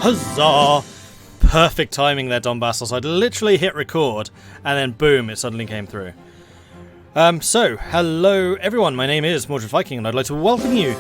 Huzzah! Perfect timing there, Donbassos. I'd literally hit record, and then boom, it suddenly came through. So, hello everyone, my name is Mordred Viking, and I'd like to welcome you,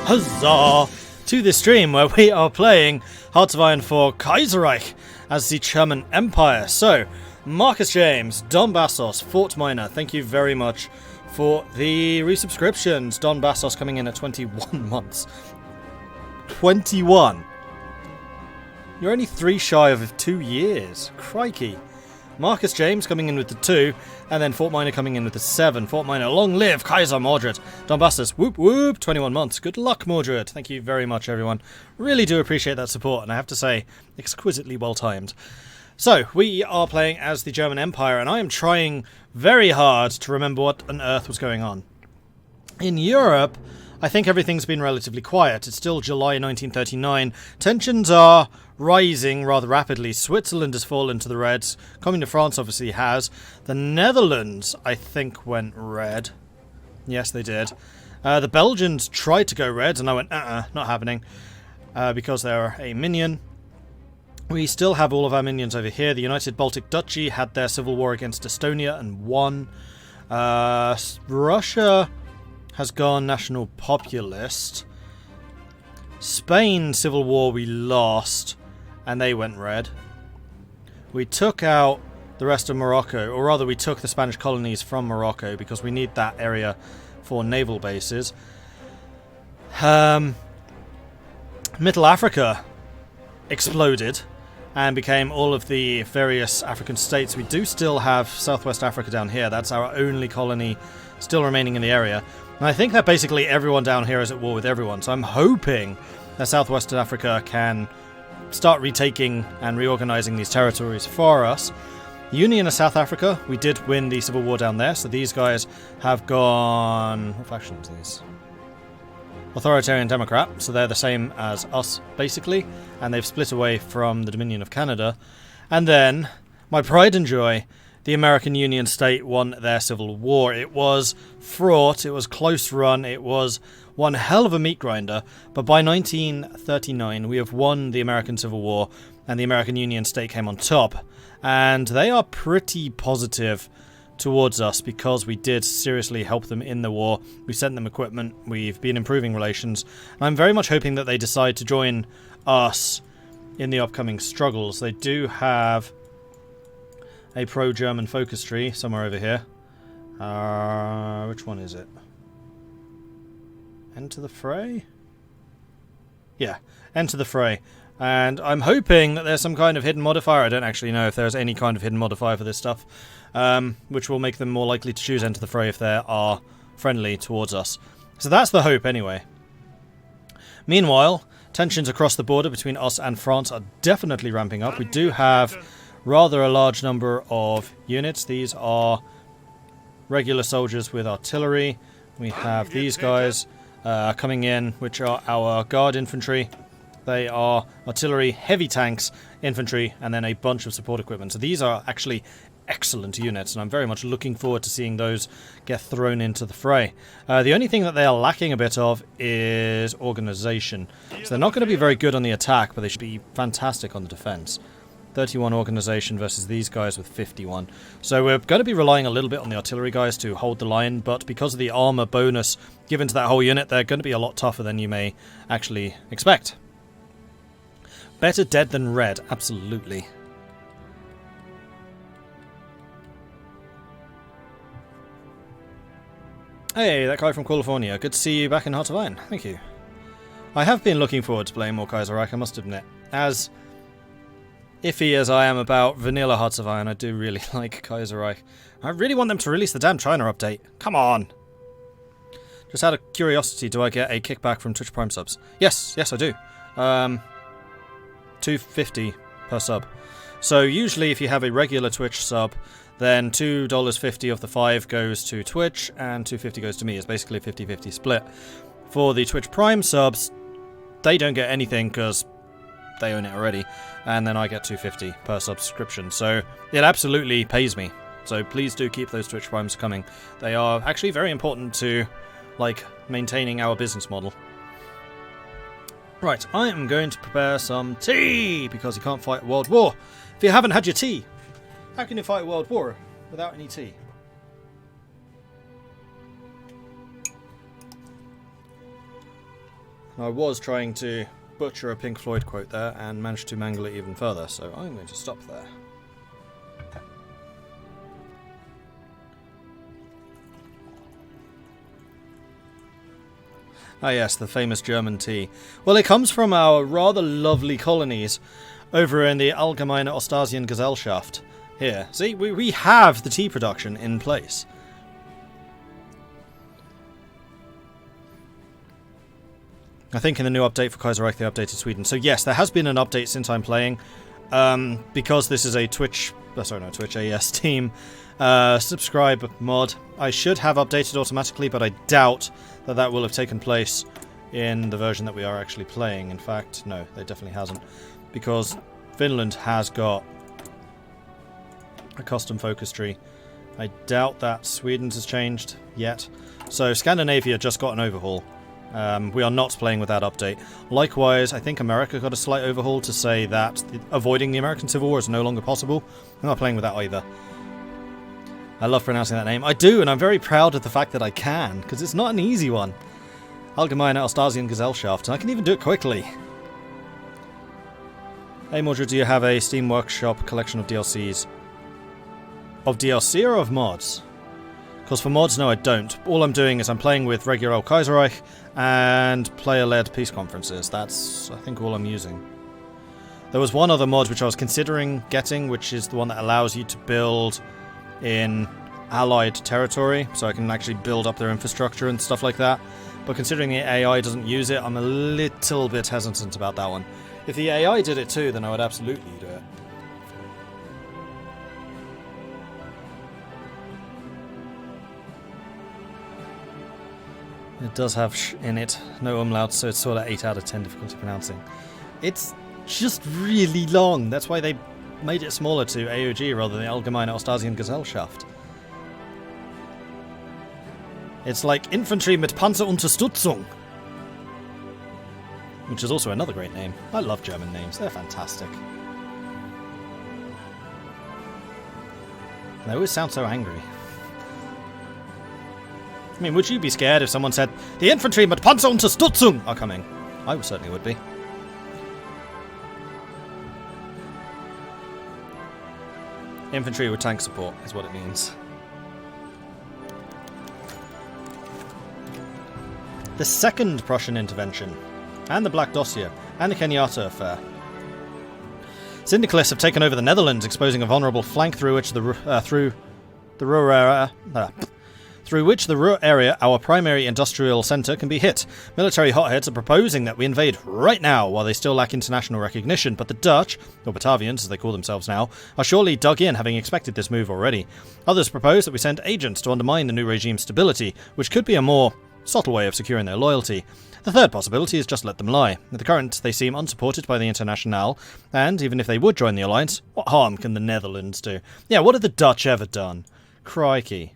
huzzah, to this stream where we are playing Hearts of Iron for Kaiserreich as the German Empire. So, Marcus James, Donbassos, Fort Minor, thank you very much for the resubscriptions. Donbassos coming in at 21 months. 21? You're only 3 shy of 2 years. Crikey. Marcus James coming in with the 2, and then Fort Minor coming in with the 7. Fort Minor, long live Kaiser Mordred. Donbassos, whoop whoop, 21 months. Good luck, Mordred. Thank you very much, everyone. Really do appreciate that support, and I have to say, exquisitely well timed. So, we are playing as the German Empire, and I am trying very hard to remember what on earth was going on. In Europe, I think everything's been relatively quiet. It's still July 1939. Tensions are rising rather rapidly. Switzerland has fallen to the Reds. Coming to France obviously has. The Netherlands, I think, went red. Yes, they did. The Belgians tried to go red, and I went, not happening. Because they're a minion. We still have all of our minions over here. The United Baltic Duchy had their civil war against Estonia and won. Russia has gone national populist. Spain civil war we lost, and they went red. We took out the rest of Morocco, or rather we took the Spanish colonies from Morocco because we need that area for naval bases. Middle Africa exploded and became all of the various African states. We do still have Southwest Africa down here. That's our only colony still remaining in the area. And I think that basically everyone down here is at war with everyone. So I'm hoping that Southwestern Africa can start retaking and reorganizing these territories for us. Union of South Africa, we did win the civil war down there. So these guys have gone... What faction is these? Authoritarian Democrat, so they're the same as us, basically, and they've split away from the Dominion of Canada. And then, my pride and joy, the American Union State won their civil war. It was fraught, it was close run, it was one hell of a meat grinder, but by 1939 we have won the American Civil War, and the American Union State came on top. And they are pretty positive towards us because we did seriously help them in the war. We sent them equipment, we've been improving relations, and I'm very much hoping that they decide to join us in the upcoming struggles. They do have a pro-German focus tree somewhere over here. Which one is it? Enter the fray? Yeah, enter the fray. And I'm hoping that there's some kind of hidden modifier. I don't actually know if there's any kind of hidden modifier for this stuff. Which will make them more likely to choose enter the fray if they are friendly towards us. So that's the hope anyway. Meanwhile, tensions across the border between us and France are definitely ramping up. We do have rather a large number of units. These are regular soldiers with artillery. We have these guys coming in, which are our guard infantry. They are artillery, heavy tanks, infantry, and then a bunch of support equipment. So these are actually excellent units, and I'm very much looking forward to seeing those get thrown into the fray. The only thing that they are lacking a bit of is organization. So they're not going to be very good on the attack, but they should be fantastic on the defense. 31 organization versus these guys with 51. So we're going to be relying a little bit on the artillery guys to hold the line, but because of the armor bonus given to that whole unit, they're going to be a lot tougher than you may actually expect. Better dead than red, absolutely. Hey, that guy from California. Good to see you back in Hearts of Iron. Thank you. I have been looking forward to playing more Kaiserreich, I must admit. As iffy as I am about vanilla Hearts of Iron, I do really like Kaiserreich. I really want them to release the damn China update. Come on! Just out of curiosity, do I get a kickback from Twitch Prime subs? Yes, I do. $2.50 per sub. So usually if you have a regular Twitch sub, then $2.50 of the 5 goes to Twitch and $2.50 goes to me. It's basically a 50-50 split. For the Twitch Prime subs, they don't get anything because they own it already, and then I get $2.50 per subscription. So it absolutely pays me. So please do keep those Twitch Primes coming. They are actually very important to, like, maintaining our business model. Right, I am going to prepare some tea, because you can't fight a world war if you haven't had your tea. How can you fight a world war without any tea? I was trying to butcher a Pink Floyd quote there and managed to mangle it even further, so I'm going to stop there. Ah yes, the famous German tea. Well, it comes from our rather lovely colonies over in the Allgemeine Ostasien Gesellschaft. Here, see, we have the tea production in place. I think in the new update for Kaiserreich they updated Sweden. So yes, there has been an update since I'm playing. Because this is a Steam subscribe mod. I should have updated automatically, but I doubt that that will have taken place in the version that we are actually playing. In fact, no, it definitely hasn't. Because Finland has got a custom focus tree. I doubt that Sweden's has changed yet. So Scandinavia just got an overhaul. We are not playing with that update. Likewise, I think America got a slight overhaul to say that avoiding the American Civil War is no longer possible. I'm not playing with that either. I love pronouncing that name. I do, and I'm very proud of the fact that I can, because it's not an easy one. Allgemeine Ostasien Gesellschaft, and I can even do it quickly. Hey Mordred, do you have a Steam Workshop collection of DLCs? Of DLC or of mods? Because for mods, no I don't. All I'm doing is I'm playing with regular old Kaiserreich and player-led peace conferences. That's, I think, all I'm using. There was one other mod which I was considering getting, which is the one that allows you to build in allied territory, so I can actually build up their infrastructure and stuff like that. But considering the AI doesn't use it, I'm a little bit hesitant about that one. If the AI did it too, then I would absolutely do it. It does have sh in it, no umlaut, so it's sort of 8 out of 10 difficulty pronouncing. It's just really long, that's why they made it smaller to AOG rather than the Allgemeine Ostasien Gesellschaft. It's like Infantry mit Panzerunterstützung, which is also another great name. I love German names, they're fantastic. They always sound so angry. I mean, would you be scared if someone said, "The infantry mit Panzerunterstützung are coming"? I certainly would be. Infantry with tank support is what it means. The second Prussian intervention, and the Black Dossier, and the Kenyatta affair. Syndicalists have taken over the Netherlands, exposing a vulnerable flank through which the Ruhr area, our primary industrial centre, can be hit. Military hotheads are proposing that we invade right now, while they still lack international recognition, but the Dutch, or Batavians as they call themselves now, are surely dug in, having expected this move already. Others propose that we send agents to undermine the new regime's stability, which could be a more subtle way of securing their loyalty. The third possibility is just let them lie. At the current, they seem unsupported by the Internationale, and even if they would join the alliance, what harm can the Netherlands do? Yeah, what have the Dutch ever done? Crikey.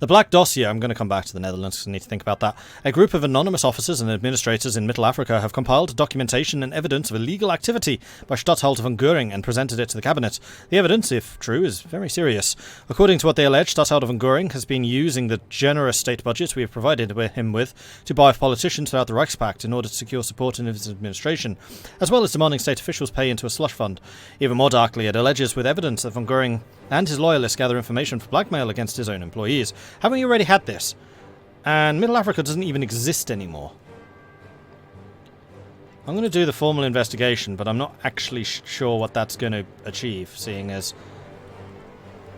The Black Dossier, I'm going to come back to the Netherlands because I need to think about that. A group of anonymous officers and administrators in Middle Africa have compiled documentation and evidence of illegal activity by Stadtholder von Göring and presented it to the cabinet. The evidence, if true, is very serious. According to what they allege, Stadtholder von Göring has been using the generous state budget we have provided him with to buy off politicians throughout the Reichspakt in order to secure support in his administration, as well as demanding state officials pay into a slush fund. Even more darkly, it alleges with evidence that von Göring and his loyalists gather information for blackmail against his own employees. Haven't we already had this? And Middle Africa doesn't even exist anymore. I'm going to do the formal investigation, but I'm not actually sure what that's going to achieve, seeing as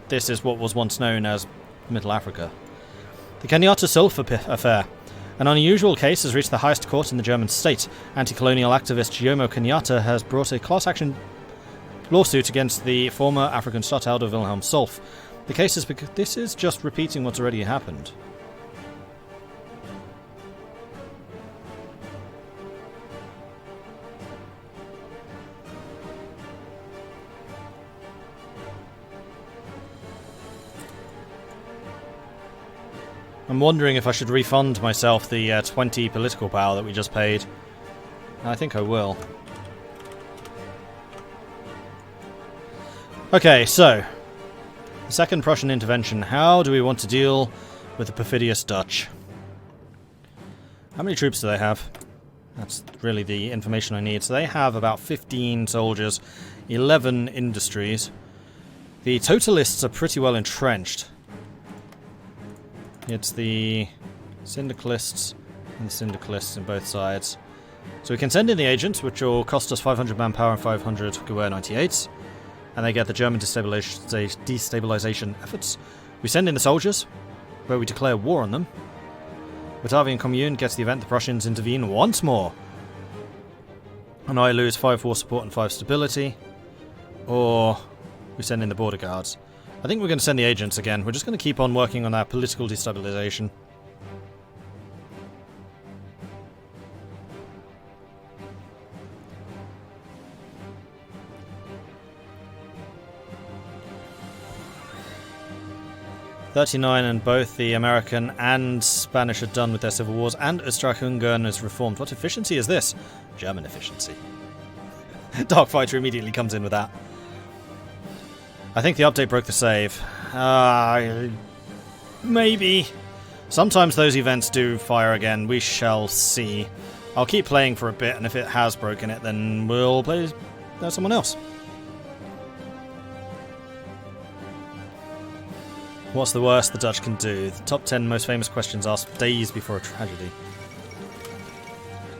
this is what was once known as Middle Africa. The Kenyatta Sulphur affair. An unusual case has reached the highest court in the German state. Anti-colonial activist Jomo Kenyatta has brought a class action lawsuit against the former African Stadtholder Wilhelm Solf. The case is because this is just repeating what's already happened. I'm wondering if I should refund myself the 20 political power that we just paid I think I will. Okay, so the second Prussian intervention. How do we want to deal with the perfidious Dutch? How many troops do they have? That's really the information I need. So they have about 15 soldiers, 11 industries. The totalists are pretty well entrenched. It's the syndicalists and the syndicalists on both sides. So we can send in the agents, which will cost us 500 manpower and 500 Gewehr 98s. And they get the German destabilization efforts. We send in the soldiers, where we declare war on them. Batavian Commune gets the event, the Prussians intervene once more. And I lose 5 war support and 5 stability. Or we send in the border guards. I think we're going to send the agents again. We're just going to keep on working on our political destabilization. '39, and both the American and Spanish are done with their civil wars, and Austria-Hungarian is reformed. What efficiency is this? German efficiency. Darkfighter immediately comes in with that. I think the update broke the save. Maybe. Sometimes those events do fire again. We shall see. I'll keep playing for a bit, and if it has broken it, then we'll play someone else. What's the worst the Dutch can do? The top 10 most famous questions asked days before a tragedy.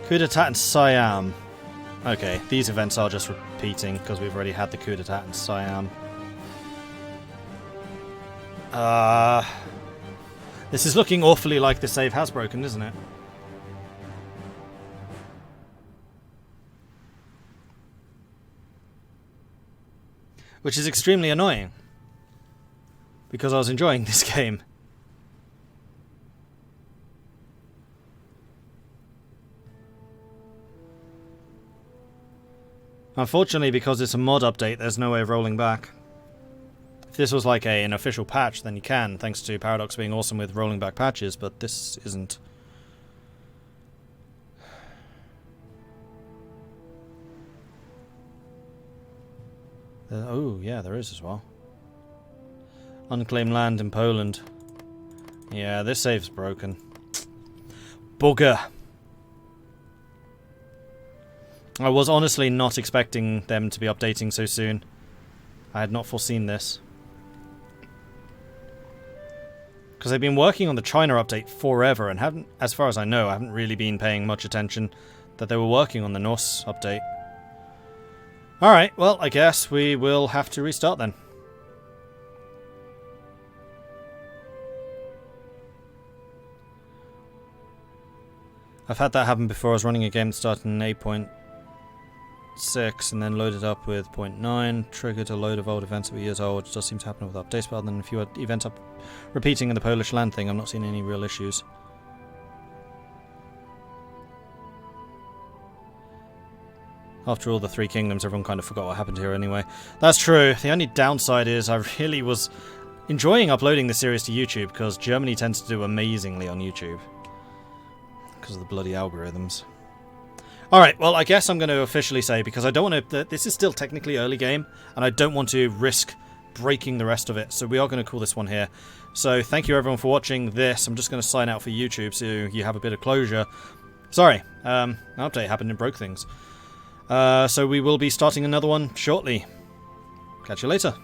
Coup d'etat in Siam. Okay, these events are just repeating because we've already had the coup d'etat in Siam. This is looking awfully like the save has broken, isn't it? Which is extremely annoying, because I was enjoying this game. Unfortunately, because it's a mod update, there's no way of rolling back. If this was like an official patch, then you can, thanks to Paradox being awesome with rolling back patches, but this isn't. Oh, yeah, there is as well. Unclaimed land in Poland. Yeah, this save's broken. Bugger. I was honestly not expecting them to be updating so soon. I had not foreseen this. Because they've been working on the China update forever and haven't, as far as I know, I haven't really been paying much attention that they were working on the Norse update. Alright, well, I guess we will have to restart then. I've had that happen before. I was running a game that started in 8.6 and then loaded up with 0.9, triggered a load of old events that were years old. It does seem to happen with updates, but other than a few events up repeating in the Polish land thing, I'm not seeing any real issues. After all the Three Kingdoms, everyone kind of forgot what happened here anyway. That's true. The only downside is I really was enjoying uploading the series to YouTube, because Germany tends to do amazingly on YouTube. Because of the bloody algorithms. Alright, well, I guess I'm going to officially say, because I don't want to... This is still technically early game, and I don't want to risk breaking the rest of it, so we are going to call this one here. So, thank you everyone for watching this. I'm just going to sign out for YouTube, so you have a bit of closure. Sorry, an update happened and broke things. So we will be starting another one shortly. Catch you later.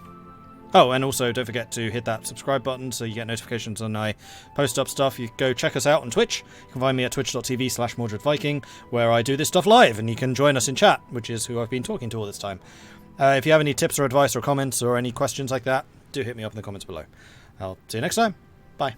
Oh, and also don't forget to hit that subscribe button so you get notifications when I post up stuff. You go check us out on Twitch. You can find me at twitch.tv/Mordred Viking, where I do this stuff live, and you can join us in chat, which is who I've been talking to all this time. If you have any tips or advice or comments or any questions like that, do hit me up in the comments below. I'll see you next time. Bye.